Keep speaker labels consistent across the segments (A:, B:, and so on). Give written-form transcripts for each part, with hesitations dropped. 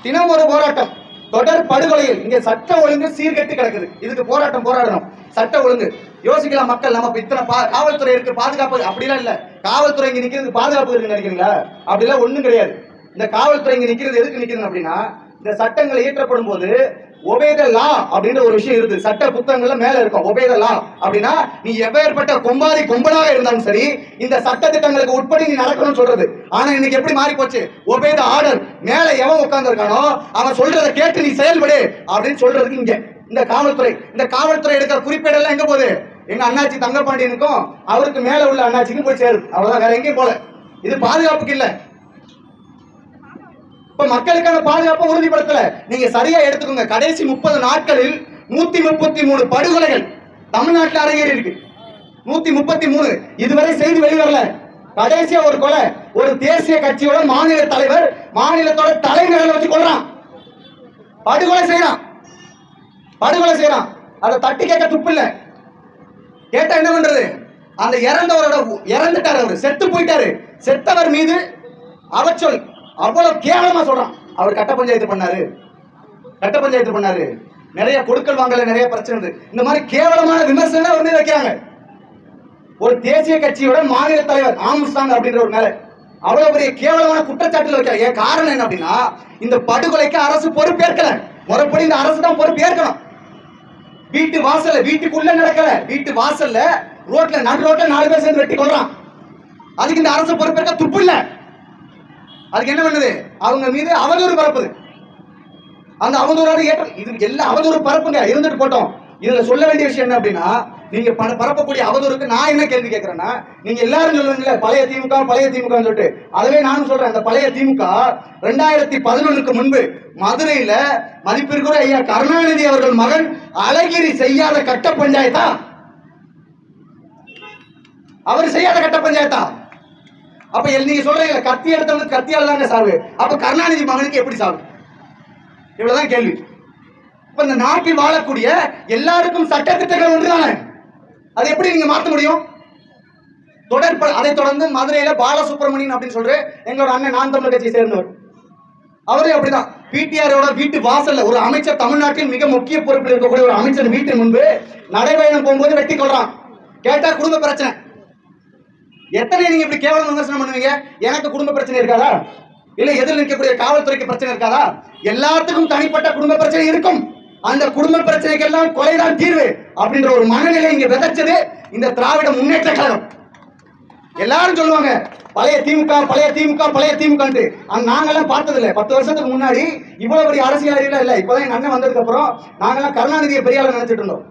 A: தினம் ஒரு போராட்டம். தொடர் படுகொலையில் இங்க சட்ட ஒழுங்கு சீர்கெட்டு கிடக்குது. இதுக்கு போராடணும். சட்ட ஒழுங்கு யோசிக்கலாம் மக்கள். நம்ம இத்தனை காவல்துறை இருக்கு, பாதுகாப்பு அப்படிலாம் இல்ல. காவல்துறை இங்க நிக்கிறது பாதுகாப்பு இருக்குன்னு நினைக்கிறீங்களா? அப்படிலாம் ஒண்ணும் கிடையாது. இந்த காவல்துறை இங்க நிக்கிறது எதுக்கு நிக்கிறது அப்படின்னா, இந்த சட்டங்கள் இயற்றப்படும் போது ஒபே த லா அப்படின்ற ஒரு விஷயம் இருக்கு. சட்ட புத்தகங்கள்ல மேல இருக்கும் ஒபே த லா அப்படின்னா, நீ எப்பேற்பட்ட கொம்பலாக இருந்தாலும் சரி இந்த சட்ட திட்டங்களுக்கு உட்படி நீ நடக்கணும்னு சொல்றது. ஆனா இன்னைக்கு எப்படி மாறி போச்சு? Obey the order. மேல எவன் உட்கார்ந்து இருக்கானோ அவன் சொல்றதை கேட்டு நீ செயல்படு அப்படின்னு சொல்றதுக்கு இங்க இந்த காவல்துறை எடுக்கிற குறிப்பேடெல்லாம் எங்க போகுது? எங்க அண்ணாச்சி தங்கப்பாண்டியனுக்கும் அவருக்கு மேல உள்ள அண்ணாச்சிக்கும் போய் சேருது. அவ்வளவுதான், வேற எங்கேயும் போல. இது பாதுகாப்புக்கு இல்ல. இப்ப மக்களுக்கான பாதுகாப்பை உறுதிப்படுத்தல. நீங்க சரியா எடுத்துக்கோங்க. கடைசி 30 நாட்களில் 133 படுகொலைகள் தமிழ்நாட்டில் அரங்கேறி இருக்கு. 133. இதுவரை செய்தி வெளிவரல. கடைசியா ஒரு கொலை, ஒரு தேசிய கட்சியோட மாநில தலைவர் மாநிலத்தோட தலைநகரை வச்சு கொள்றான், படுகொலை செய்யறான். அதை தட்டி கேட்க துப்பு இல்ல. கேட்டா என்ன பண்றது? அந்த இறந்துட்டாரு, அவர் செத்து போயிட்டாரு. செத்தவர் மீது அவச்சொல் அவ்வளவு கேவலமா சொல்றான். அவர் கட்ட பஞ்சாயத்து பண்ணாரு, நிறைய கொடுக்கல் வாங்கல, நிறைய பிரச்சனை. இந்த மாதிரி கேவலமான விமர்சனம் அவர் மீது வைக்கிறாங்க. ஒரு தேசிய கட்சியோட மாநில தலைவர் ஆம்ஸ்டாங் அப்படின்ற ஒரு மேல அவ்வளவு பெரிய கேவலமான குற்றச்சாட்டுல வைக்கிறாங்க. ஏன் காரணம் என்ன அப்படின்னா, இந்த படுகொலைக்கு அரசு பொறுப்பேற்கல. முறைப்படி இந்த அரசு தான் பொறுப்பேற்கணும். வீட்டு வாசல்ல, வீட்டுக்குள்ள நடக்கல, வீட்டு வாசல்ல நடு ரோட்ல 4 பேர் சேர்ந்து வெட்டி கொள்றான். அதுக்கு இந்த அரசு பொறுப்பேற்க துப்பு இல்ல. அதுக்கு என்ன பண்ணுது? அவங்க மீது அவதூறு பரப்புது. அந்த அவதூறான இது எல்லா அவதூறு பரப்புங்க, இருந்துட்டு போட்டோம். இதுல சொல்ல வேண்டிய விஷயம் என்ன அப்படின்னா, நீங்க பரப்பக்கூடிய அவதூறுக்கு நான் என்ன கேள்வி கேட்கிறேன்னா, நீங்க எல்லாரும் சொல்லுவீங்கல்ல பழைய திமுக சொல்லிட்டு, அதுவே நானும் சொல்றேன். அந்த பழைய திமுக 2011க்கு முன்பு மதுரையில மதிப்பிற்குரிய ஐயா கருணாநிதி அவர்கள் மகன் அழகிரி செய்யாத கட்ட பஞ்சாயத்தா? அவர் செய்யாத கட்ட பஞ்சாயத்தா? அப்ப நீங்க சொல்றீங்க கத்தி எடுத்தவனுக்கு கத்தியால தாங்க சாவு, அப்ப கருணாநிதி மகனுக்கு எப்படி சாவு? இவ்வளவுதான் கேள்வி. இப்ப இந்த நாட்டில் வாழக்கூடிய எல்லாருக்கும் சட்ட திட்டங்கள் ஒன்றுதானே, அது எப்படி நீங்க மாற்ற முடியும்? அதை தொடர்ந்து மதுரையில பாலசுப்ரமணியன் அப்படின்னு சொல்ற எங்களோட அண்ணன் நாம் தமிழர் கட்சியை சேர்ந்தவர், அவரே அப்படிதான் பிடிஆரோட வீட்டு வாசல்ல ஒரு அமைச்சர், தமிழ்நாட்டில் மிக முக்கிய பொறுப்பில் இருக்கக்கூடிய ஒரு அமைச்சர் வீட்டு முன்பு நடைபயணம் போகும்போது வெட்டி கொள்றான். கேட்டா குடும்ப பிரச்சனை. எத்தனை நீங்க இப்படி கேவலம் விமர்சனம் பண்ணுவீங்க? எனக்கு குடும்ப பிரச்சனை இருக்காதா? இல்ல எதிரில் இருக்கக்கூடிய காவல்துறைக்கு பிரச்சனை இருக்காதா? எல்லாத்துக்கும் தனிப்பட்ட குடும்ப பிரச்சனை இருக்கும். அந்த குடும்ப பிரச்சனைக்கெல்லாம் கொலைதான் தீர்வு அப்படின்ற ஒரு மனநிலை இங்க விதைச்சது இந்த திராவிட முன்னேற்ற கழகம். எல்லாரும் சொல்லுவாங்க பழைய திமுக. நாங்கெல்லாம் பார்த்தது இல்லை. 10 வருஷத்துக்கு முன்னாடி இவ்வளவு பெரிய அரசியல் அறிவியல இல்ல. இப்பதான் எங்க அண்ணன் வந்ததுக்கு அப்புறம் நாங்கெல்லாம் கருணாநிதியை பெரியாளர் நினைச்சிட்டு இருந்தோம்.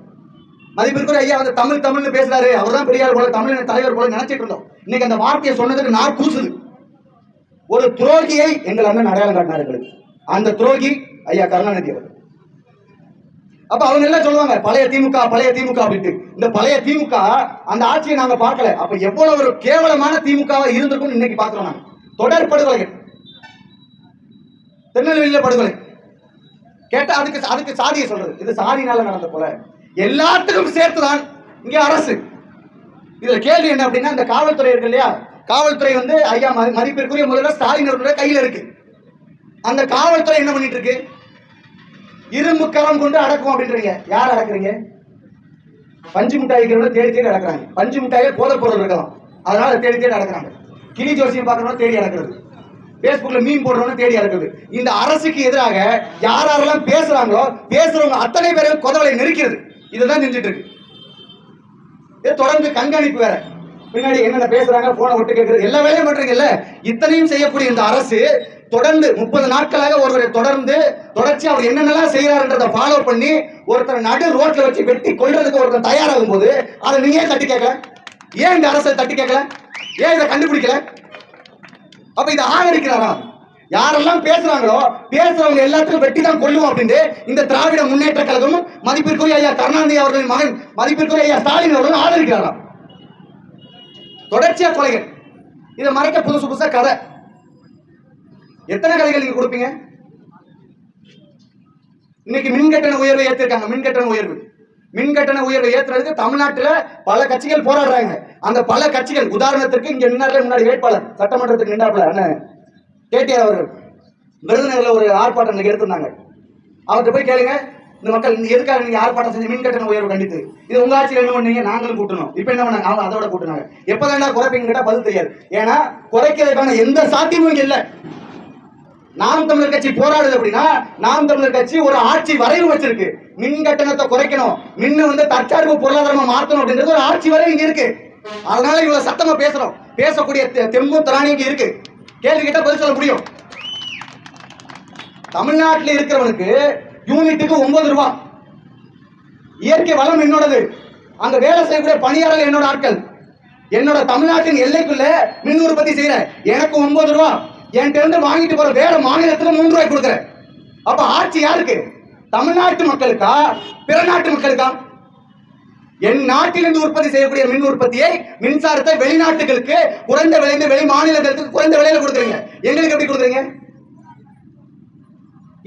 A: மதிப்பிற்குரிய ஐயா வந்து தமிழ்னு பேசுறாரு, அவர் தான் பெரியார் போல, தமிழ் தலைவர் போல நினைச்சிட்டு இருந்தோம். இன்னைக்கு அந்த வார்த்தையை சொன்னதுக்கு நான் கூசுது. ஒரு துரோகியை எங்கள் அண்ணன் அடையாளம் காட்டினார்கள். அந்த துரோகி ஐயா கருணாநிதி அவர். அப்ப அவங்க எல்லாம் சொல்லுவாங்க பழைய திமுக அப்படின்ட்டு. இந்த பழைய திமுக அந்த ஆட்சியை நாங்க பார்க்கல. அப்ப எவ்வளவு ஒரு கேவலமான திமுகவா இருந்திருக்கும் இன்னைக்கு பாக்குறோம். நாங்க தொடர் படுகொலைகள், திருநெல்வேலியில படுகொலை கேட்டா அதுக்கு சாதியை சொல்றது. இது சாதினால நடந்த கொலை. எல்லாத்துக்கும் சேர்த்துதான் இங்க அரசு. இதுல கேள்வி என்ன அப்படின்னா, இந்த காவல்துறை இருக்கு இல்லையா, காவல்துறை வந்து ஐயா மதிப்பிற்குரிய முதல்வர் ஸ்டாலின் அவர்களுடைய கையில இருக்கு. அந்த காவல்துறை என்ன பண்ணிட்டு இருக்கு? இரும்பு கரம் கொண்டு அடக்கும் அப்படின்றீங்க. யார் அடக்குறீங்க? பஞ்சு மிட்டாய் தேடி அடக்குறாங்க. பஞ்சு மிட்டாயே போதை பொருள் இருக்கலாம், அதனால தேடி அடக்குறாங்க. கிளி ஜோசியம் பார்க்கறவங்க தேடி அடக்குறது, பேஸ்புக்ல மீன் போடுறவங்க தேடி அடக்குறது. இந்த அரசுக்கு எதிராக யாரெல்லாம் பேசுறவங்க அத்தனை பேரும் கொதவலை நெருக்கிறது. இதுதான் செஞ்சுட்டு இருக்கு. இது தொடர்ந்து கண்காணிப்பு வேற. பின்னாடி என்னென்ன பேசுறாங்க, போனை விட்டு கேட்கறது, எல்லா வேலையும் பண்றீங்கல்ல. இத்தனையும் செய்யக்கூடிய இந்த அரசு தொடர்ந்து 30 நாட்களாக ஒருவரை தொடர்ச்சி அவர் என்னென்னலாம் செய்யறாருன்றதை ஃபாலோ பண்ணி ஒருத்தர் நடு ரோட்ல வச்சு வெட்டி கொள்றதுக்கு ஒருத்தர் தயாராகும் போது அதை நீங்க ஏன் தட்டி கேட்கல? ஏன் இந்த அரசை தட்டி கேட்கல? ஏன் இதை கண்டுபிடிக்கல? அப்ப இதை ஆதரிக்கிறாரா? யாரெல்லாம் பேசுறவங்க எல்லாத்துக்கும் வெட்டி தான் கொள்ளுவோம் அப்படின்னு இந்த திராவிட முன்னேற்ற கழகமும் மதிப்பிற்குரிய ஐயா கருணாநிதி அவர்களின் மகன் மதிப்பிற்குரிய ஐயா ஸ்டாலின் அவர்களும் ஆதரிக்கிறாரா? தொடர்ச்சியா கொலைகள். இதை மறைக்க புதுசா கதை. எத்தனை கதைகள் நீங்க கொடுப்பீங்க? இன்னைக்கு மின்கட்டண உயர்வை ஏற்றிருக்காங்க. மின்கட்டண உயர்வை ஏற்றுறதுக்கு தமிழ்நாட்டில் பல கட்சிகள் போராடுறாங்க. அந்த பல கட்சிகள், உதாரணத்திற்கு இங்க முன்னாடி வேட்பாளர் சட்டமன்றத்துக்கு நின்றாப்புல கேடிஆர் அவர்கள், விருதுநகர்ல ஒரு ஆர்ப்பாட்டம் எடுத்திருந்தாங்க. அவர்கிட்ட போய் கேளுங்க, இந்த மக்கள் எதுக்காக நீங்க ஆர்ப்பாட்டம் செஞ்சு மின் கட்டண உயர்வு கண்டித்து, இது உங்க ஆட்சியில் என்ன பண்ணீங்க, நாங்களும் கூட்டணும். இப்ப என்ன பண்ணாங்க, அவங்க அதோட கூட்டினாங்க. எப்பதான் குறைப்பீங்க கேட்டா பதில் தெரியாது. ஏன்னா குறைக்கிறதுக்கான எந்த சாத்தியமும் இல்ல. நாம் தமிழர் கட்சி போராடுது அப்படின்னா, நாம் தமிழர் கட்சி ஒரு ஆட்சி வரைவு வச்சிருக்கு. மின் கட்டணத்தை குறைக்கணும், மின்னு தற்சார்பு பொருளாதாரமா மாற்றணும் அப்படின்றது ஒரு ஆட்சி வரைவு இங்க இருக்கு. அதனால இவ்வளவு சத்தமா பேசுறோம். பேசக்கூடிய தெம்பும் திராணியும் இருக்கு. கேள்வி கேட்டா பதில் சொல்ல முடியும். தமிழ்நாட்டில் இருக்கிறவனுக்கு யூனிட்டுக்கு 9 ரூபாய். இயற்கை வளம் என்னோடது. அங்க வேலை செய்யக்கூடிய பணியாளர்கள் என்னோட ஆட்கள். என்னோட தமிழ்நாட்டின் எல்லைக்குள்ள மின் உற்பத்தி செய்யற எனக்கு 9 ரூபாய். என்கிட்ட இருந்து வாங்கிட்டு போற வேற மாநிலத்துல 3 ரூபாய் கொடுக்குறேன். அப்ப ஆட்சி யாருக்கு? தமிழ்நாட்டு மக்களுக்கா, பிற நாட்டு மக்களுக்கா? என் நாட்டிலிருந்து உற்பத்தி செய்யக்கூடிய மின் உற்பத்தியை, மின்சாரத்தை வெளிநாட்டுகளுக்கு குறைந்த விலையில, வெளி மாநிலங்களுக்கு குறைந்த விலையில கொடுக்குறீங்க. எங்களுக்கு எப்படி கொடுக்குறீங்க?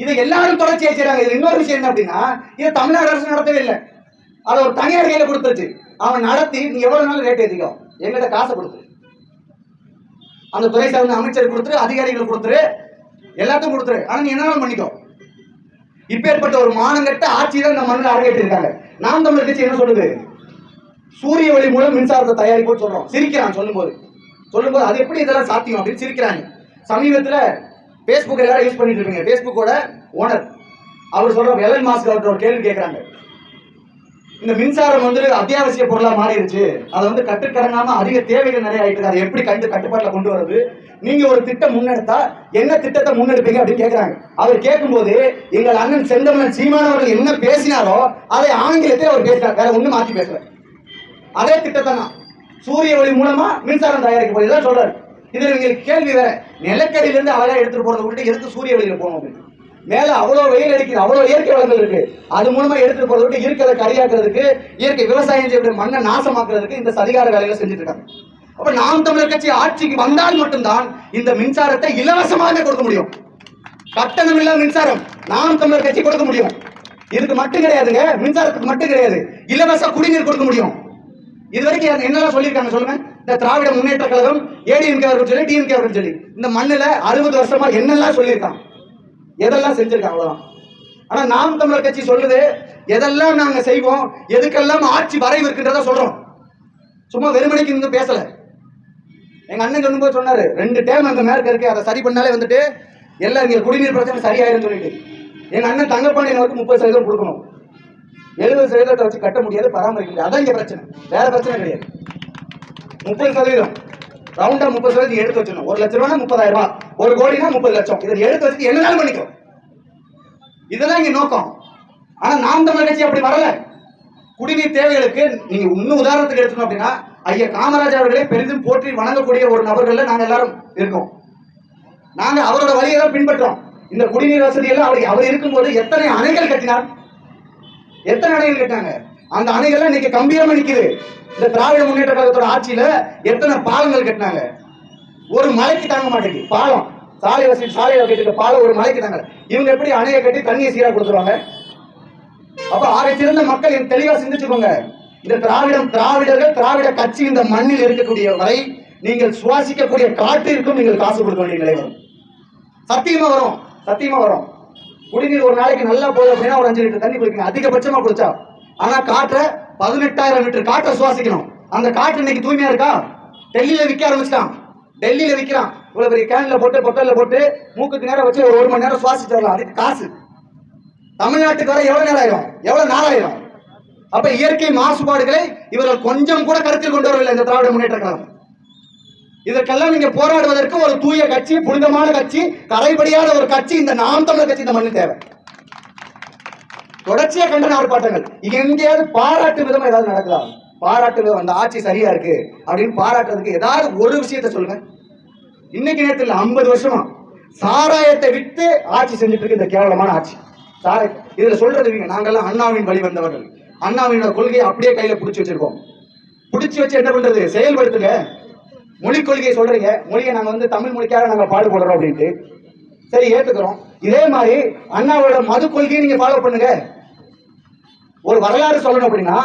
A: இதை எல்லாரும் தொடர்ச்சியா செய்யறாங்க. இது இன்னொரு விஷயம் என்ன அப்படின்னா, இதை தமிழ்நாடு அரசு நடத்தவே இல்லை. அதை ஒரு தனியார் கையில கொடுத்துருச்சு. அவன் நடத்தி நீ எவ்வளவு நாள் ரேட் ஏற்றிக்கோ, எங்கிட்ட காசை கொடுத்து, அந்த துறை சார்ந்த அமைச்சர் கொடுத்துரு, அதிகாரிகள் கொடுத்துரு, எல்லாத்தையும் கொடுத்துரு. ஆனா நீ என்ன பண்ணிக்கோ. இப்பேற்பட்ட ஒரு மானங்கட்ட ஆட்சியில இந்த மண்ணில் அரங்கேற்றி இருக்காங்க. நாம் தமிழர் கட்சி என்ன சொல்லுது? சூரிய ஒளி மூலம் மின்சாரத்தை தயாரிப்போம் சொல்றோம். சிரிக்கிறான் சொல்லும்போது அது எப்படி இதெல்லாம் சாத்தியம் அப்படின்னு சிரிக்கிறாங்க. சமீபத்தில் பேஸ்புக் எல்லாரும் யூஸ் பண்ணிட்டு இருக்கீங்க. பேஸ்புக்கோட ஓனர் அவர் சொல்ற எலன் மாஸ்க் அவர்கிட்ட ஒரு கேள்வி கேட்கிறாங்க. இந்த மின்சாரம் அத்தியாவசிய பொருளா மாறிடுச்சு, அதை கட்டுக்கடங்காம அதிக தேவைகள் நிறைய ஆயிட்டு, அதை எப்படி கட்டுப்பாட்டில் கொண்டு வருது, நீங்க ஒரு திட்டம் முன்னெடுத்தா என்ன திட்டத்தை முன்னெடுப்பீங்க அப்படின்னு கேட்கிறாங்க. அவர் கேட்கும்போது எங்கள் அண்ணன் செந்தமிழன் சீமான் அவர்கள் என்ன பேசினாரோ அதை ஆங்கிலத்தில் அவர் பேசினார், வேற ஒண்ணு மாற்றி பேசல. அதே திட்டத்தை தான் சூரிய ஒளி மூலமா மின்சாரம் தயாரிக்கப்படுதான் சொல்றாரு. இதுல நீங்க கேள்வி வேற, நிலக்கரியிலிருந்து அழகா எடுத்துட்டு போறதை விட்டு எதுக்கு சூரிய வெளியில போகணும் அப்படின்னு. மேல அவ்வளவு வெயில் அடிக்குது, அவ்வளவு இயற்கை வளங்கள் இருக்கு, அது மூலமா எடுத்துட்டு போறதை விட்டு இருக்கிறத கரியாக்குறதுக்கு, இயற்கை விவசாயம் செய்ய மண்ணை நாசமாக்குறதுக்கு இந்த சதிகார வேலைகளை செஞ்சுட்டு இருக்காங்க. அப்ப நாம் தமிழர் கட்சி ஆட்சிக்கு வந்தால் மட்டும்தான் இந்த மின்சாரத்தை இலவசமாக கொடுக்க முடியும். கட்டணம் இல்லாத மின்சாரம் நாம் தமிழர் கட்சி கொடுக்க முடியும். இதுக்கு மட்டும் கிடையாதுங்க, மின்சாரத்துக்கு மட்டும் கிடையாது, இலவச குடிநீர் கொடுக்க முடியும். இதுவரைக்கும் என்னெல்லாம் சொல்லியிருக்காங்க சொல்லுங்க? இந்த திராவிட முன்னேற்ற கழகம், ஏடிஎம்கே அவர்கள் சொல்லி, டிஎம்கே அவர்கள் சொல்லி, இந்த மண்ணில் 60 வருஷமா என்னெல்லாம் சொல்லியிருக்காங்க, எதெல்லாம் செஞ்சிருக்காங்க அவ்வளவுதான். ஆனா நாம் தமிழர் கட்சி சொல்லுது, எதெல்லாம் நாங்க செய்வோம், எதுக்கெல்லாம் ஆட்சி வரைவு இருக்கின்றத சொல்றோம். சும்மா வெறுமனைக்கு இங்க பேசல. எங்க அண்ணன் சொல்லும்போது சொன்னாரு, 2 டேம் அங்க மேற்கு இருக்கு, அதை சரி பண்ணாலே எல்லாம் இங்க குடிநீர் பிரச்சனை சரியாயிரும் சொல்லிட்டு. எங்க அண்ணன் தங்கப்பாண்டியன் 30% கொடுக்கணும், 70% வச்சு கட்ட முடியாது, பராமரிக்க முடியாது. அதான் இங்க பிரச்சனை, வேற பிரச்சனை கிடையாது. 30% ரவுண்டா 30% எடுத்து வச்சிடணும். 1 லட்சம் ரூபாய் 30,000 ரூபாய், 1 கோடினா 30 லட்சம். இதை எடுத்து வச்சுட்டு என்னனாலும் பண்ணிக்கும். இதெல்லாம் இங்க நோக்கம். ஆனா நாம் தமிழர் கட்சி அப்படி வரல. குடிநீர் தேவைகளுக்கு நீங்க இன்னும் உதாரணத்துக்கு எடுத்துக்கணும் அப்படின்னா, ஐயா காமராஜர் அவர்களை பெரிதும் போற்றி வணங்கக்கூடிய ஒரு நபர்கள்ல நாங்க எல்லாரும் இருக்கோம். நாங்க அவரோட வழியை தான் பின்பற்றோம். இந்த குடிநீர் வசதி எல்லாம் அவர் இருக்கும்போது எத்தனை அணைகள் கட்டினார், எத்தனை அணைகள் கட்டினாங்க. அந்த அணைகள்லாம் இன்னைக்கு கம்பீரமா நிக்குது. இந்த திராவிட முன்னேற்ற கழகத்தோட ஆட்சியில எத்தனை பாலங்கள் கட்டினாங்க, ஒரு மலைக்கு தாங்க மாட்டேங்குது பாலம். சாலை வசதி, சாலை கட்டிட்டு பாலம் ஒரு மலைக்கு தாங்க. இவங்க எப்படி அணையை கட்டி தண்ணியை சீரா கொடுத்துருவாங்க? அப்ப ஆக சிறந்த மக்கள் தெளிவா சிந்திச்சுக்கோங்க. இந்த திராவிடர்கள், திராவிட கட்சி இந்த மண்ணில் இருக்கக்கூடிய வரை நீங்கள் சுவாசிக்கக்கூடிய காற்றிற்கும் நீங்கள் காசு கொடுக்க வேண்டிய நிலை வரும். சத்தியமா வரும், சத்தியமா வரும். குடிநீர் ஒரு நாளைக்கு நல்லா போகுது அப்படின்னா ஒரு 5 லிட்டர் தண்ணி குடிக்கணும், அதிகபட்சமா குடிச்சா. ஆனா காற்றை 18,000 லிட்டர் காற்றை சுவாசிக்கணும். அந்த காற்று இன்னைக்கு தூய்மையா இருக்கா? டெல்லியில விற்க ஆரம்பிச்சிட்டான். டெல்லியில விற்கிறான், இவ்வளவு பெரிய கேன்ல போட்டு பொட்டல்ல போட்டு மூக்குக்கு நேரம் வச்சு ஒரு மணி நேரம் சுவாசிச்சு வரலாம், அதுக்கு காசு. தமிழ்நாட்டுக்கு வர எவ்வளவு நேரம் ஆயிரும், எவ்வளவு நாள் ஆயிரும். அப்ப இயற்கை மாசுபாடுகளை இவர்கள் கொஞ்சம் கூட கருத்தில் கொண்டு வரவில்லை இந்த திராவிட முன்னேற்ற கழகம். இதற்கெல்லாம் நீங்க போராடுவதற்கு ஒரு தூய கட்சி, புனிதமான கட்சி, கரைபடியாத ஒரு கட்சி, இந்த நாம் தமிழர் கட்சி இந்த மண்ணில் தேவை. தொடர்ச்சியா கண்டன ஆர்ப்பாட்டங்கள். எங்கேயாவது பாராட்டு விதம் ஏதாவது நடக்குதா? பாராட்டு விதம், அந்த ஆட்சி சரியா இருக்கு அப்படின்னு பாராட்டுறதுக்கு ஏதாவது ஒரு விஷயத்த சொல்லுங்க. இன்னைக்கு நேரத்தில் 50 வருஷமா சாராயத்தை விட்டு ஆட்சி செஞ்சுட்டு இருக்கு இந்த கேவலமான ஆட்சி. சாராயம் இதுல சொல்றது, நாங்கெல்லாம் அண்ணாவின் வழி வந்தவர்கள், அண்ணாவினோட கொள்கையை அப்படியே கையில பிடிச்சி வச்சிருக்கோம். பிடிச்சி வச்சு என்ன பண்றது? செயல்படுத்துங்க. மொழிக் கொள்கையை சொல்றீங்க, மொழியை நாங்க தமிழ் மொழிக்காக நாங்க பாடுபடுறோம் அப்படின்ட்டு, சரி ஏத்துக்கிறோம். இதே மாதிரி அண்ணாவோட மது கொள்கையை நீங்க ஃபாலோ பண்ணுங்க. ஒரு வரலாறு சொல்லணும் அப்படின்னா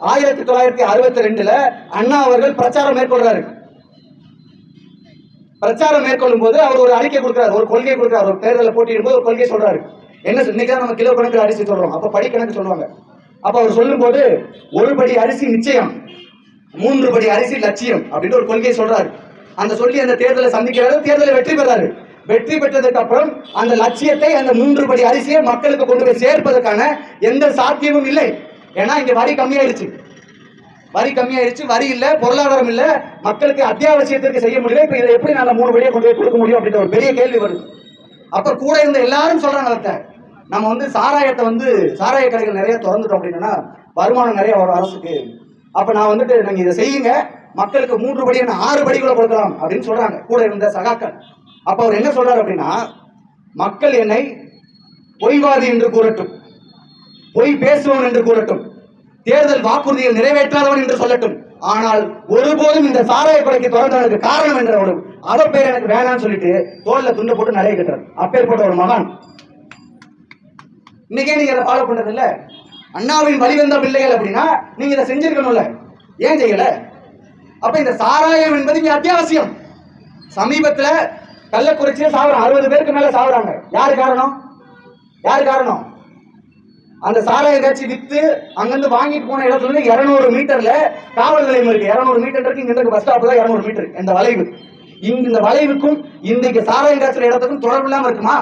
A: 1962 அண்ணா அவர்கள் பிரச்சாரம் மேற்கொள்றாரு. பிரச்சாரம் மேற்கொள்ளும் போது அவர் ஒரு அறிக்கை கொடுக்கிறார், ஒரு கொள்கை கொடுக்கிறார். ஒரு தேர்தலில் போட்டியிடும் போது ஒரு கொள்கை சொல்றாரு. என்ன இன்னைக்கு நம்ம கிலோ கணக்கு அரிசி சொல்றோம், அப்ப படி கணக்கு சொல்லுவாங்க. அப்ப அவர் சொல்லும் போது ஒரு படி அரிசி நிச்சயம், 3 படி அரிசி லட்சியம் அப்படின்னு ஒரு கொள்கையை சொல்றாரு. அந்த சொல்லி அந்த தேர்தலை சந்திக்கிறாரு, தேர்தலை வெற்றி பெறாரு. வெற்றி பெற்றதுக்கு அப்புறம் அந்த லட்சியத்தை, அந்த 3 படி அரிசியை மக்களுக்கு கொண்டு போய் சேர்ப்பதற்கான எந்த சாத்தியமும் இல்லை. ஏன்னா இங்க வரி கம்மியாயிருச்சு, வரி இல்ல, பொருளாதாரம் இல்ல, மக்களுக்கு அத்தியாவசியத்திற்கு செய்ய முடியல. இப்ப இதை எப்படி நான் 3 படியை கொண்டு போய் கொடுக்க முடியும் அப்படின்ற ஒரு பெரிய கேள்வி வருது. அப்ப கூட இருந்த எல்லாரும் சொல்றாங்க, நம்ம சாராய கடைகள் நிறைய திறந்துட்டோம் அப்படின்னா வருமானம் நிறைய வரும் அரசுக்கு. அப்ப நான் நீங்க இதை செய்யுங்க, மக்களுக்கு 3 படி 6 படிகளை கொடுக்கலாம் அப்படின்னு சொல்றாங்க கூட இருந்த சகாக்கள். அப்ப அவர் என்ன சொல்றாரு அப்படின்னா, மக்கள் என்னை பொய்வாதி என்று கூறட்டும், பொய் பேசுவவன் என்று கூறட்டும், தேர்தல் வாக்குறுதியை நிறைவேற்றாதவன் என்று சொல்லட்டும், ஆனால் ஒருபோதும் இந்த சாராய கொலைக்கு திறந்தவனுக்கு காரணம் என்ற ஒரு அவப்பேர் எனக்கு வேணாம்னு சொல்லிட்டு தோல்ல துண்டு போட்டு நிறைய கட்டுறாரு. அப்பேற்பட்ட ஒரு மகான். இன்னைக்கே நீங்க அதை ஃபாலோ பண்றது இல்ல. அண்ணாவின் வழிவந்த பிள்ளைகள் அப்படின்னா நீங்க இதை செஞ்சிருக்கணும்ல, ஏன் செய்யல? அப்ப இந்த சாராயம் என்பது இங்க அத்தியாவசியம். சமீபத்துல கள்ளக்குறிச்சியில சாவுறாங்க, 60 பேருக்கு மேல சாவுறாங்க. யாரு காரணம்? அந்த சாராய காட்சி வித்து அங்கிருந்து வாங்கிட்டு போன இடத்துல இருந்து 200 மீட்டர்ல காவல் நிலையம் இருக்கு. 200 மீட்டர் இருக்கு, இங்க இருந்து பஸ் ஸ்டாப் தான் 200 மீட்டர். இந்த வளைவு, இந்த வளைவுக்கும் இன்றைக்கு சாராயம் காய்ச்சல் இடத்துக்கும் தொடர்பு இல்லாம இருக்குமா?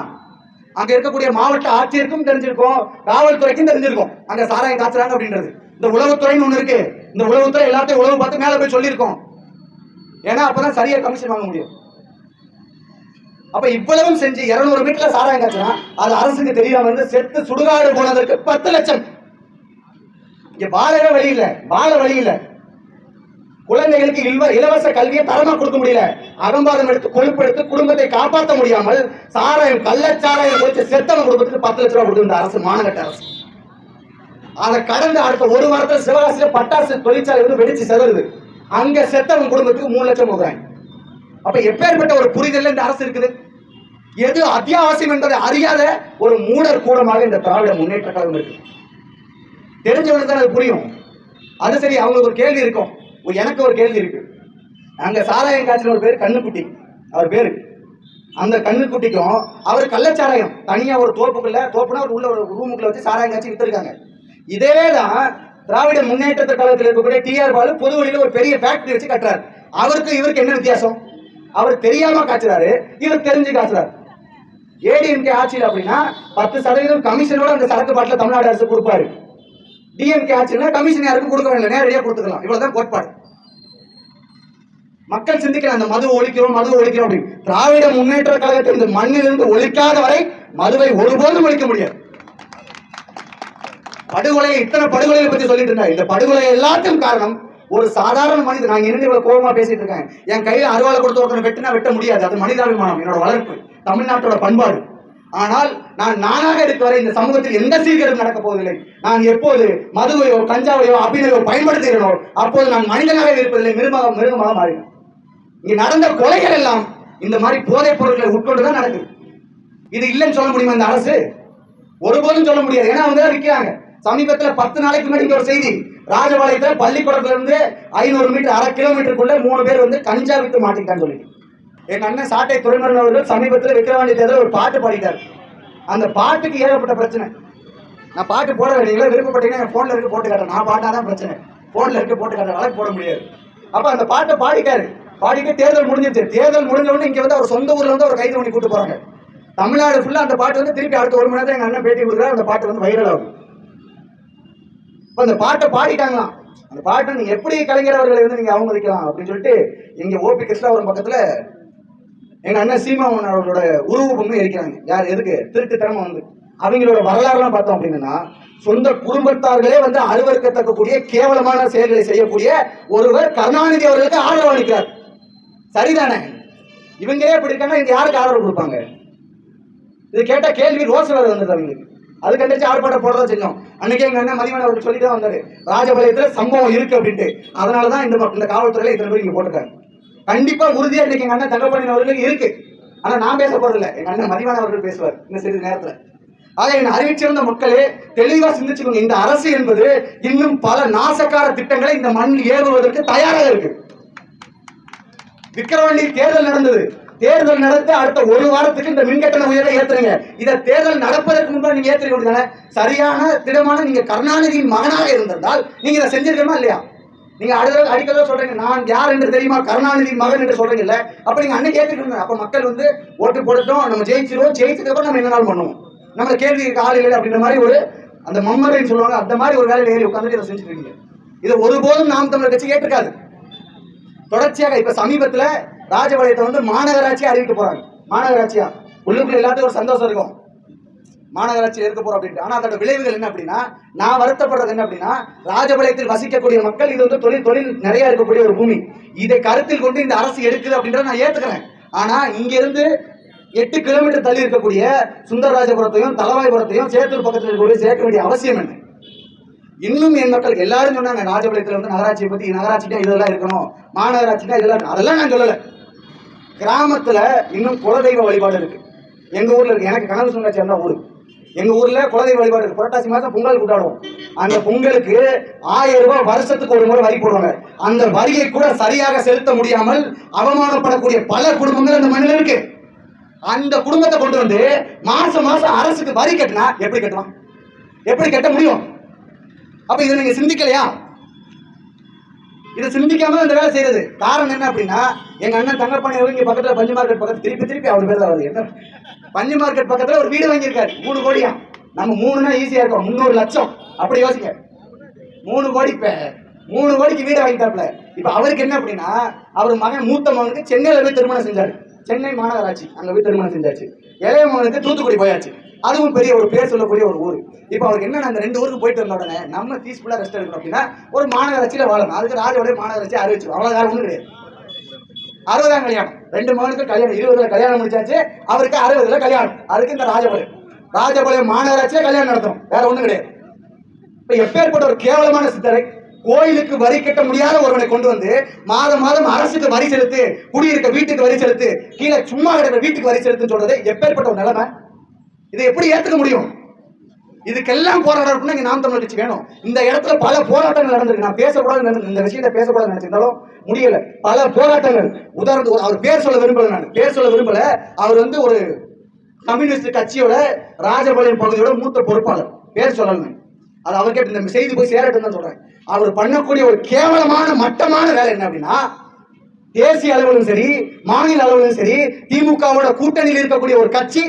A: அங்க இருக்கக்கூடிய மாவட்ட ஆட்சியருக்கும் தெரிஞ்சிருக்கும், காவல்துறைக்கும் தெரிஞ்சிருக்கும் அங்க சாராயம் காய்ச்சறாங்க அப்படின்றது. இந்த உளவுத்துறைன்னு ஒண்ணு இருக்கு, இந்த உளவுத்துறை எல்லாத்தையும் உளவு பார்த்து மேல போய் சொல்லியிருக்கோம். ஏன்னா அப்பதான் சரியா கமிஷன் வாங்க முடியும். அப்ப இவ்வளவும் செஞ்சு 200 மீட்டர்ல சாராயம் காய்ச்சனா அது அரசுக்கு தெரியாம செத்து சுடுகாடு போனதற்கு 10 லட்சம். இங்க வாழ வழி இல்ல. குழந்தைகளுக்கு இலவச கல்வியை தரமா கொடுக்க முடியல. அகம்பாதம் எடுத்து கொழுப்பு எடுத்து குடும்பத்தை காப்பாற்ற முடியாமல் சாராயம், கள்ளச்சாராயம் கொடுத்து செத்தவன் குடும்பத்துக்கு 10 லட்சம் ரூபாய் கொடுத்து இந்த அரசு, மாநகர அரசு. அதை கடந்த அடுத்த 1 வாரத்தில் சிவகாசியில பட்டாசு தொழிற்சாலை வெடிச்சு செதறுது. அங்க செத்தவன் குடும்பத்துக்கு 3 லட்சம் கொடுக்குறாங்க. அப்ப எப்பேற்பட்ட ஒரு புரிதல் இந்த அரசு இருக்குது? எது அத்தியாவசியம் என்பதை அறியாத ஒரு மூடர் கூடமாக இந்த திராவிட முன்னேற்ற கழகம் இருக்கு. தெரிஞ்சவனுக்கு தான் அது புரியும். அது சரி, அவங்களுக்கு ஒரு கேள்வி இருக்கும், எனக்கு ஒரு கேள்வி இருக்கு. அங்க சாராயம் காய்ச்சல் ஒரு பேர் கண்ணுக்குட்டி, அவர் பேரு. அந்த கண்ணுக்குட்டிக்கும் அவர் கள்ளச்சாராயம் தனியா ஒரு தோப்புனா உள்ள ஒரு ரூமுக்குள்ள வச்சு சாராயம் காய்ச்சி வித்துருக்காங்க. இதேதான் திராவிட முன்னேற்ற கழகத்தில் இருக்கக்கூடிய டிஆர் பாலு பொது வழியில ஒரு பெரிய ஃபேக்டரி வச்சு கட்டுறாரு. அவருக்கு இவருக்கு என்ன வித்தியாசம்? அவர் தெரியாம காய்ச்சறாரு, இவர் தெரிஞ்சு காய்ச்சறாரு. ஏடிஎம்கே ஆட்சியில் அப்படின்னா 10% கமிஷனோட அந்த சரக்கு பாட்டில தமிழ்நாடு அரசு கொடுப்பாரு. டிஎம்கே ஆட்சியில் கமிஷன் யாருக்கும் கொடுக்க வேண்டாம், நேரடியாக கொடுத்துக்கலாம். இவ்வளவுதான் கோட்பாடு. மக்கள் சிந்திக்கலாம், அந்த மது ஒழிக்கிறோம் அப்படின்னு. திராவிட முன்னேற்ற கழகத்தை இந்த மண்ணிலிருந்து ஒழிக்காத வரை மதுவை ஒருபோதும் ஒழிக்க முடியாது. இத்தனை படுகொலைகளை பத்தி சொல்லிட்டு இருந்தா, இந்த படுகொலை எல்லாத்துக்கும் காரணம் ஒரு சாதாரண மனிதன். நான் என்ன இவ்வளவு கோபமா பேசிட்டு இருக்கேன், என் கையில அறுவாலை கொடுத்து ஒருத்தனை வெட்ட முடியாது. அது மனிதாபிமானம், என்னோட வளர்ப்பு, தமிழ்நாட்டோட பண்பாடு. ஆனால் நான் நானாக இருக்கிற இந்த சமூகத்தில் எந்த சீர்கேடும் நடக்க போவதில்லை. நான் எப்போது மதுவையோ கஞ்சாவையோ அபிநயோ பயன்படுத்துகிறேனோ அப்போது நான் மனிதனாக இருப்பதில்லை, மிருகமாக மாறினேன். இங்க நடந்த கொலைகள் எல்லாம் இந்த மாதிரி போதைப் பொருட்களை உட்கொண்டுதான் நடக்குது. இது இல்லைன்னு சொல்ல முடியுமா இந்த அரசு? ஒருபோதும் சொல்ல முடியாது. ஏன்னா அவங்க தான் விற்கிறாங்க. சமீபத்தில் 10 நாளைக்கு முன்னாடி ஒரு செய்தி, ராஜபாளையத்தில் பள்ளிக்கூடத்துல இருந்து 500 மீட்டர் 1/2 கிலோமீட்டருக்குள்ள 3 பேர் கஞ்சா வித்து மாட்டிக்கிட்டான்னு சொல்லிட்டு எங்க அண்ணன் சாட்டை துறைமுருகன் அவர்கள் சமீபத்தில் விக்கிரவாண்டி தேர்தல் ஒரு பாட்டு பாடிட்டார். அந்த பாட்டுக்கு ஏகப்பட்ட பிரச்சனை. நான் பாட்டு போட வேண்டிய விருப்பப்பட்டீங்கன்னா என் போன்ல இருக்கு போட்டு காட்டுறேன். நான் பாட்டாதான் பிரச்சனை, போன்ல இருக்கு போட்டு காட்டுற வழக்கு போட முடியாது. அப்ப அந்த பாட்டை பாடிட்டு தேர்தல் முடிஞ்சிருச்சு. தேர்தல் முடிஞ்ச உடனே இங்க அவர் சொந்த ஊர்ல ஒரு கைது பண்ணி கூட்டு போறாங்க. தமிழ்நாடு ஃபுல்லா அந்த பாட்டு திருப்பி அடுத்த 1 மணி நேரத்தில் எங்க அண்ணன் பேட்டி கொடுக்குறாரு. அந்த பாட்டு வைரல் ஆகும். அந்த பாட்டை பாடிட்டாங்களாம். அந்த பாட்டை நீங்க எப்படி கலைஞர் அவர்களை நீங்க அவமதிக்கலாம் அப்படின்னு சொல்லிட்டு இங்க ஓபி கிருஷ்ணாபுரம் பக்கத்துல எங்க அண்ணன் சீமான் அவர்களோட உருவப்பொம்மை இருக்கிறாங்க. யார் எதுக்கு? திருட்டுத்தனமா அவங்களோட வரலாறுலாம் பார்த்தோம் அப்படின்னா சொந்த குடும்பத்தார்களே அருவருக்கத்தக்கக்கூடிய கேவலமான செயல்களை செய்யக்கூடிய ஒருவர் கருணாநிதி அவர்களுக்கு ஆதரவு அளிக்கிறார். சரிதானே? இவங்களே எப்படி இருக்காங்க, இங்க யாருக்கு ஆதரவு கொடுப்பாங்க? இது கேட்ட கேள்வி ரோஸ் வேறு வந்தது அவங்களுக்கு. அது கண்டிச்சு ஆர்ப்பாட்டம் போடுறதா செஞ்சோம். அன்னைக்கு எங்க அண்ணன் மதிவன் அவர்கள் சொல்லிட்டு தான் வந்தாரு, ராஜபாளையத்துல சம்பவம் இருக்கு அப்படின்ட்டு. அதனாலதான் இந்த காவல்துறையில இத்தனை பேர் இங்க போட்டுருக்காங்க. கண்டிப்பா உறுதியா இன்னைக்கு எங்க அண்ணன் தங்கப்பாண்டியன் அவர்களுக்கு இருக்கு. ஆனா நான் பேச போறதில்லை, எங்க அண்ணன் மதிவன் அவர்கள் பேசுவார் இன்னும் சிறிது நேரத்துல. ஆக என் அறிவிச்சிருந்த மக்களே தெளிவா சிந்திச்சுக்கோங்க. இந்த அரசு என்பது இன்னும் பல நாசக்கார திட்டங்களை இந்த மண்ணில் ஏறுவதற்கு தயாராக இருக்கு. விக்கிரவாண்டி தேர்தல் நடந்தது, தேர்தல் நடத்த அடுத்த ஒரு வாரத்துக்கு இந்த மின்கட்டண உயர்வை ஏத்துறீங்க. இதை தேர்தல் நடப்பதற்கு முன்பாக நீங்க ஏற்றுக்க வேண்டியதானே? சரியான திடமான நீங்க கருணாநிதியின் மகனாக இருந்திருந்தால் நீங்க இதை செஞ்சிருக்கணுமா இல்லையா? நீங்க அடிக்கடி சொல்றீங்க நான் யார் என்று தெரியுமா, கருணாநிதியின் மகன் என்று சொல்றீங்கல்ல, அப்ப நீங்க அன்னைக்கு ஏற்றுக்கணும். அப்ப மக்கள் வந்து ஓட்டு போடட்டும், நம்ம ஜெயிச்சிருவோம், ஜெயிச்சதுக்கு அப்புறம் நம்ம என்னனாலும் பண்ணுவோம், நம்ம கேள்வி ஆள் இல்லை அப்படின்ற மாதிரி ஒரு அந்த மம்மரைன்னு சொல்லுவாங்க, அந்த மாதிரி ஒரு வேலையில் ஏறி உட்காந்துட்டு இதை செஞ்சுட்டு இருக்கீங்க. இதை ஒருபோதும் நாம் தமிழர் கட்சி ஏற்றுக்காது. தொடர்ச்சியாக இப்ப சமீபத்துல ராஜபாளையத்தை வந்து மாநகராட்சியா அறிவிக்க போறாங்க. மாநகராட்சியா உள்ளுக்குள்ள எல்லாத்துக்கும் ஒரு சந்தோஷம் இருக்கும், மாநகராட்சியில் இருக்க போறோம் அப்படின்ட்டு. ஆனா அதோட விளைவுகள் என்ன அப்படின்னா, நான் வருத்தப்படுறது என்ன அப்படின்னா, ராஜபாளையத்தில் வசிக்கக்கூடிய மக்கள் இது வந்து தொழில் நிறைய இருக்கக்கூடிய ஒரு பூமி, இதை கருத்தில் கொண்டு இந்த அரசு எடுக்குது அப்படின்றத நான் ஏத்துக்கிறேன். ஆனா இங்க இருந்து 8 கிலோமீட்டர் தள்ளி இருக்கக்கூடிய சுந்தரராஜபுரத்தையும் தலவாய்புரத்தையும் சேத்தூர் பக்கத்தில் இருக்கக்கூடிய சேர்க்க வேண்டிய அவசியம் என்ன? இன்னும் என் மக்கள் எல்லாரும் சொன்னாங்க ராஜபாளையத்தில் வந்து நகராட்சியை பத்தி, நகராட்சிட்டா இதெல்லாம் இருக்கணும், மாநகராட்சிட்டா இதெல்லாம், அதெல்லாம் நான் சொல்லல. கிராமத்துல இன்னும் குலதெய்வ வழிபாடு இருக்கு. எங்க ஊர்ல இருக்கு, எனக்கு கனவு சொன்னாச்சு அந்த ஊரு, எங்க ஊர்ல குலதெய்வ வழிபாடு இருக்கு. புரட்டாசி மாசம் பொங்கல் கொண்டாடுவோம். அந்த பொங்கலுக்கு 1000 ரூபாய் வருஷத்துக்கு ஒரு முறை வரி போடுவாங்க. அந்த வரியை கூட சரியாக செலுத்த முடியாமல் அவமானப்படக்கூடிய பல குடும்பங்கள் அந்த மண்ணில் இருக்கு. அந்த குடும்பத்தை கொண்டு வந்து மாசம் மாசம் அரசுக்கு வரி கட்டினா எப்படி கட்டலாம், எப்படி கட்ட முடியும்? அப்ப இதை நீங்க சிந்திக்கலையா? இதை சிந்திக்காம இந்த வேலை செய்யறது காரணம் என்ன அப்படின்னா, எங்க அண்ணன் தங்கப்பாணி இங்க பக்கத்துல பஞ்சு மார்க்கெட் பக்கத்துல திருப்பி அவர் பேர் தான் வருது. என்ன பஞ்சு மார்க்கெட் பக்கத்துல ஒரு வீடு வாங்கியிருக்காரு 3 கோடியா. நம்ம 3னா ஈஸியா இருக்கும், 300 லட்சம் அப்படி யோசிக்க. 3 கோடி 3 கோடிக்கு வீடு வாங்கிட்டாப்ல. இப்ப அவருக்கு என்ன அப்படின்னா, அவர் மகன் மூத்த மகனுக்கு சென்னையில போய் திருமணம் செஞ்சாரு. சென்னை மாநகராட்சி அங்க போய் திருமணம் செஞ்சாச்சு. இளைய மகனுக்கு தூத்துக்குடி போயாச்சு. அதுவும் பெரிய ஒரு பேர் சொல்லக்கூடிய ஒரு ஊர். இப்ப அவருக்கு என்ன, அந்த 2 ஊருக்கு போயிட்டு வந்த உடனே நம்ம பீஸ்ஃபுல்லா ரெஸ்ட் எடுக்கணும் அப்படின்னா ஒரு மாநகராட்சியில வாழணும். அதுக்கு ராஜபாளையம் மாநகராட்சி அறிவிச்சு அவ்வளவு வேற ஒண்ணு கிடையாது. 60ஆம் கல்யாணம், 2 மகனுக்கு கல்யாணம், 20ல கல்யாணம் முடிச்சாச்சு, அவருக்கு 60ல கல்யாணம். அதுக்கு இந்த ராஜபாளையம் மாநகராட்சியில கல்யாணம் நடத்தணும், வேற ஒண்ணும் கிடையாது. இப்ப எப்பேற்பட்ட ஒரு கேவலமான சித்தரை, கோயிலுக்கு வரி கட்ட முடியாத ஒருவனை கொண்டு வந்து மாதம் மாதம் அரசுக்கு வரி செலுத்து, குடியிருக்க வீட்டுக்கு வரி செலுத்து, கீழே சும்மா கிடக்கிற வீட்டுக்கு வரி செலுத்துன்னு சொல்றது எப்பேற்பட்ட ஒரு நிலைமை? இதை எப்படி ஏத்துக்க முடியும்? இதுக்கெல்லாம் போராட்டம் இங்க நாம் தமிழர் கட்சி வேணும். இந்த இடத்துல பல போராட்டங்கள் நடந்திருக்கு. நான் பேசக்கூடாது, இந்த விஷயத்தை பேசக்கூடாது நினைச்சிருந்தாலும் முடியல. பல போராட்டங்கள், உதாரணத்துக்கு அவர் பேர் சொல்ல விரும்பல, நான் பேர் சொல்ல விரும்பல. அவர் வந்து ஒரு கம்யூனிஸ்ட் கட்சியோட ராஜபாளையம் பகுதியோட மூத்த பொறுப்பாளர், பேர் சொல்லணும். அது அவர்கிட்ட இந்த செய்தி போய் சேரட்டும் தான் சொல்றேன். அவர் பண்ணக்கூடிய ஒரு கேவலமான மட்டமான வேலை என்ன அப்படின்னா, தேசிய அளவிலும் சரி மாநில அளவிலும் சரி திமுகவோட கூட்டணியில் இருக்கக்கூடிய ஒரு கட்சி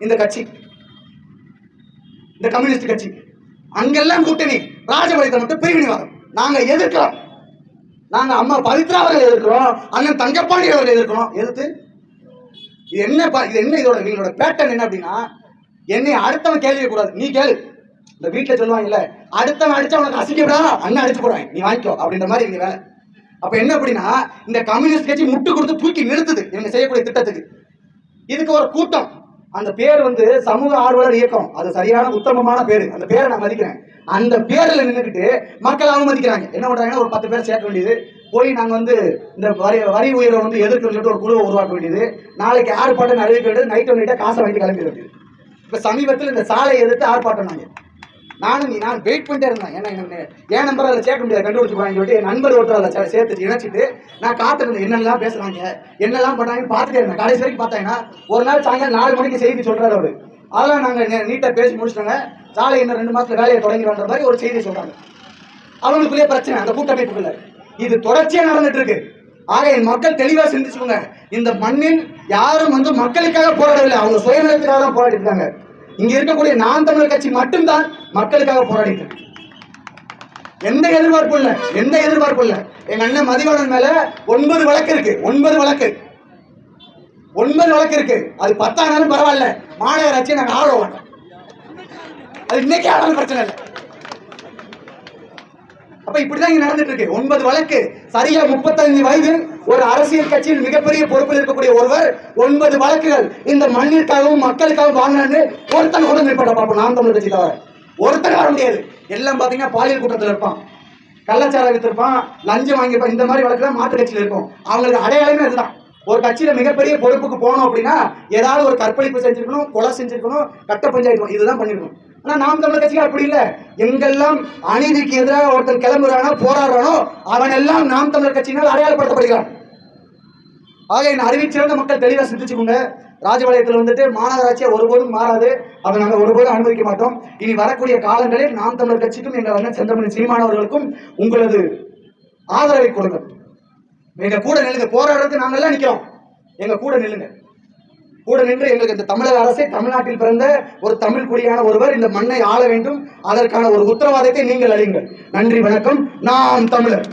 A: இந்த கட்சி, இந்த கம்யூனிஸ்ட் கட்சி. அங்கெல்லாம் கூட்டணி, ராஜபாளையத்தை மட்டும் பிரிவினைவாதம். நாங்க எதிர்க்கிறோம். நாங்க அம்மா பவித்ரா அவர்கள் எதிர்க்கிறோம், அண்ணன் தங்கப்பாண்டி அவர்கள் எதிர்க்கிறோம். எதிர்த்து இது என்ன இதோட பேட்டர்ன் என்ன அப்படின்னா, என்னை அடுத்தவன் கேள்வி கூடாது, நீ கேளு. இந்த வீட்டுல சொல்லுவாங்க இல்ல, அடுத்தவன் அடிச்சா உனக்கு அசிக்கப்படா, அண்ணன் அடிச்சு போடுவாங்க, நீ வாங்கிக்கோ அப்படின்ற மாதிரி இங்க வேலை. அப்ப என்ன அப்படின்னா, இந்த கம்யூனிஸ்ட் கட்சி முட்டு கொடுத்து தூக்கி நிறுத்துது இவங்க செய்யக்கூடிய திட்டத்துக்கு. இதுக்கு ஒரு கூட்டம், அந்த பேர் வந்து சமூக ஆர்வலர் இயக்கம், அது சரியான உத்தமமான பேரு, அந்த பேரை நான் மதிக்கிறேன். அந்த பேரில் நின்றுக்கிட்டு மக்கள் அவமதிக்கிறாங்க. என்ன பண்றாங்கன்னா, ஒரு 10 பேர் சேர்க்க வேண்டியது, போய் நாங்க வந்து இந்த வரி உயர்வை வந்து எதிர்க்க சொல்லிட்டு ஒரு குழுவை உருவாக்க வேண்டியது, நாளைக்கு ஆர்ப்பாட்டம் அறிவிக்க வேண்டியது, நைட்டு காசை வாங்கி கிளம்பிட வேண்டியது. இப்ப சமீபத்தில் இந்த சாலையை எதிர்த்து ஆர்ப்பாட்டம் நான் வெயிட் பண்ணிட்டே இருந்தேன். ஏன்னா எனக்கு என் நம்பர் அதில் சேர்க்க முடியாது, கண்டுபிடிச்சுப்பாங்க சொல்லிட்டு என் நண்பர் ஒருத்தர் அதில் சேர்த்து இணைச்சிட்டு நான் காத்திருந்தேன், என்னெல்லாம் பேசுறாங்க என்னெல்லாம் பண்றாங்கன்னு பார்த்துட்டே இருந்தேன். கடைசி வரைக்கும் பார்த்தாங்கன்னா ஒரு நாள் சாயங்காலம் 4 மணிக்கு செய்தி சொல்றாரு அவரு. அதெல்லாம் நாங்கள் நீட்டாக பேசி முடிச்சிட்டாங்க, சாலை இன்னும் 2 மாசத்துல வேலையை தொடங்கிடுற மாதிரி ஒரு செய்தி சொல்றாங்க. அவங்களுக்குள்ளே பிரச்சனை, அந்த கூட்டமைப்புக்குள்ள இது தொடர்ச்சியா நடந்துட்டு இருக்கு. ஆக என் மக்கள் தெளிவா சிந்திச்சுக்கோங்க, இந்த மண்ணில் யாரும் வந்து மக்களுக்காக போராடவில்லை, அவங்க சுயநலத்துக்காக தான் போராடி இருக்காங்க. இங்க இருக்கக்கூடிய நாம் தமிழர் கட்சி மட்டும்தான் மக்களுக்காக போராடிட்டு, எந்த எதிர்பார்ப்பு இல்ல. எங்க அண்ணன் மதிவாணன் மேல 9 வழக்கு இருக்கு, 9 வழக்கு இருக்கு. அது 10 ஆனாலும் பரவாயில்ல, மாநகராட்சியை நாங்க ஆள மாட்டோம், அது இன்னைக்கு ஆனாலும் பிரச்சனை இல்லை. அப்ப இப்படிதான் இங்க நடந்துட்டு இருக்கு. 9 வழக்கு, சரியா 35 வயதில் ஒரு அரசியல் கட்சியில் மிகப்பெரிய பொறுப்பில் இருக்கக்கூடிய ஒருவர் 9 வழக்குகள் இந்த மண்ணிற்காகவும் மக்களுக்காகவும் வாங்கினான்னு ஒருத்தன் கூட மேற்பட்ட பார்ப்போம். நாம் தமிழர் கட்சி தவிர ஒருத்தன் வர முடியாது. எல்லாம் பாத்தீங்கன்னா பாலியல் கூட்டத்தில் இருப்பான், கள்ளச்சாரம் வித்திருப்பான், லஞ்சம் வாங்கியிருப்பான். இந்த மாதிரி வழக்கு தான் மாற்று கட்சியில் இருக்கும். அவங்களுக்கு அடையாளமே இதுதான். ஒரு கட்சியில மிகப்பெரிய பொறுப்புக்கு போனோம் அப்படின்னா ஏதாவது ஒரு கற்பழிப்பு செஞ்சிருக்கணும், கொலை செஞ்சிருக்கணும், கட்ட பஞ்சாயத்து இதுதான் பண்ணிருக்கணும். ஆனா நாம் தமிழர் கட்சிக்கு அப்படி இல்ல. எங்கெல்லாம் அநீதிக்கு எதிராக ஒருத்தன் கிளம்புறானோ போராடுறானோ அவன் எல்லாம் நாம் தமிழர் கட்சியினால் அடையாளப்படுத்தப்படுகிறான். ஆக என் அறிவிச்சிறந்த மக்கள் தெளிவாக சிந்திச்சுக்கோங்க. ராஜபாளையத்தில் வந்துட்டு மாநகராட்சியை ஒருபோதும் மாறாது. அதை நாங்கள் ஒருபோதும் அனுமதிக்க மாட்டோம். இனி வரக்கூடிய காலங்களில் நாம் தமிழர் கட்சிக்கும் எங்கள் அண்ணன் செந்தமிழ் சீமானவர்களுக்கும் உங்களது ஆதரவை கொடுங்க. எங்க கூட நில்லுங்க. போராடுறதுக்கு நாங்கெல்லாம் நிற்கிறோம். எங்க கூட நில்லுங்க. கூட நின்று எங்களுக்கு இந்த தமிழக அரசை, தமிழ்நாட்டில் பிறந்த ஒரு தமிழ் குடியான ஒருவர் இந்த மண்ணை ஆள வேண்டும், அதற்கான ஒரு உத்தரவாதத்தை நீங்கள் அளியுங்கள். நன்றி, வணக்கம். நாம் தமிழர்.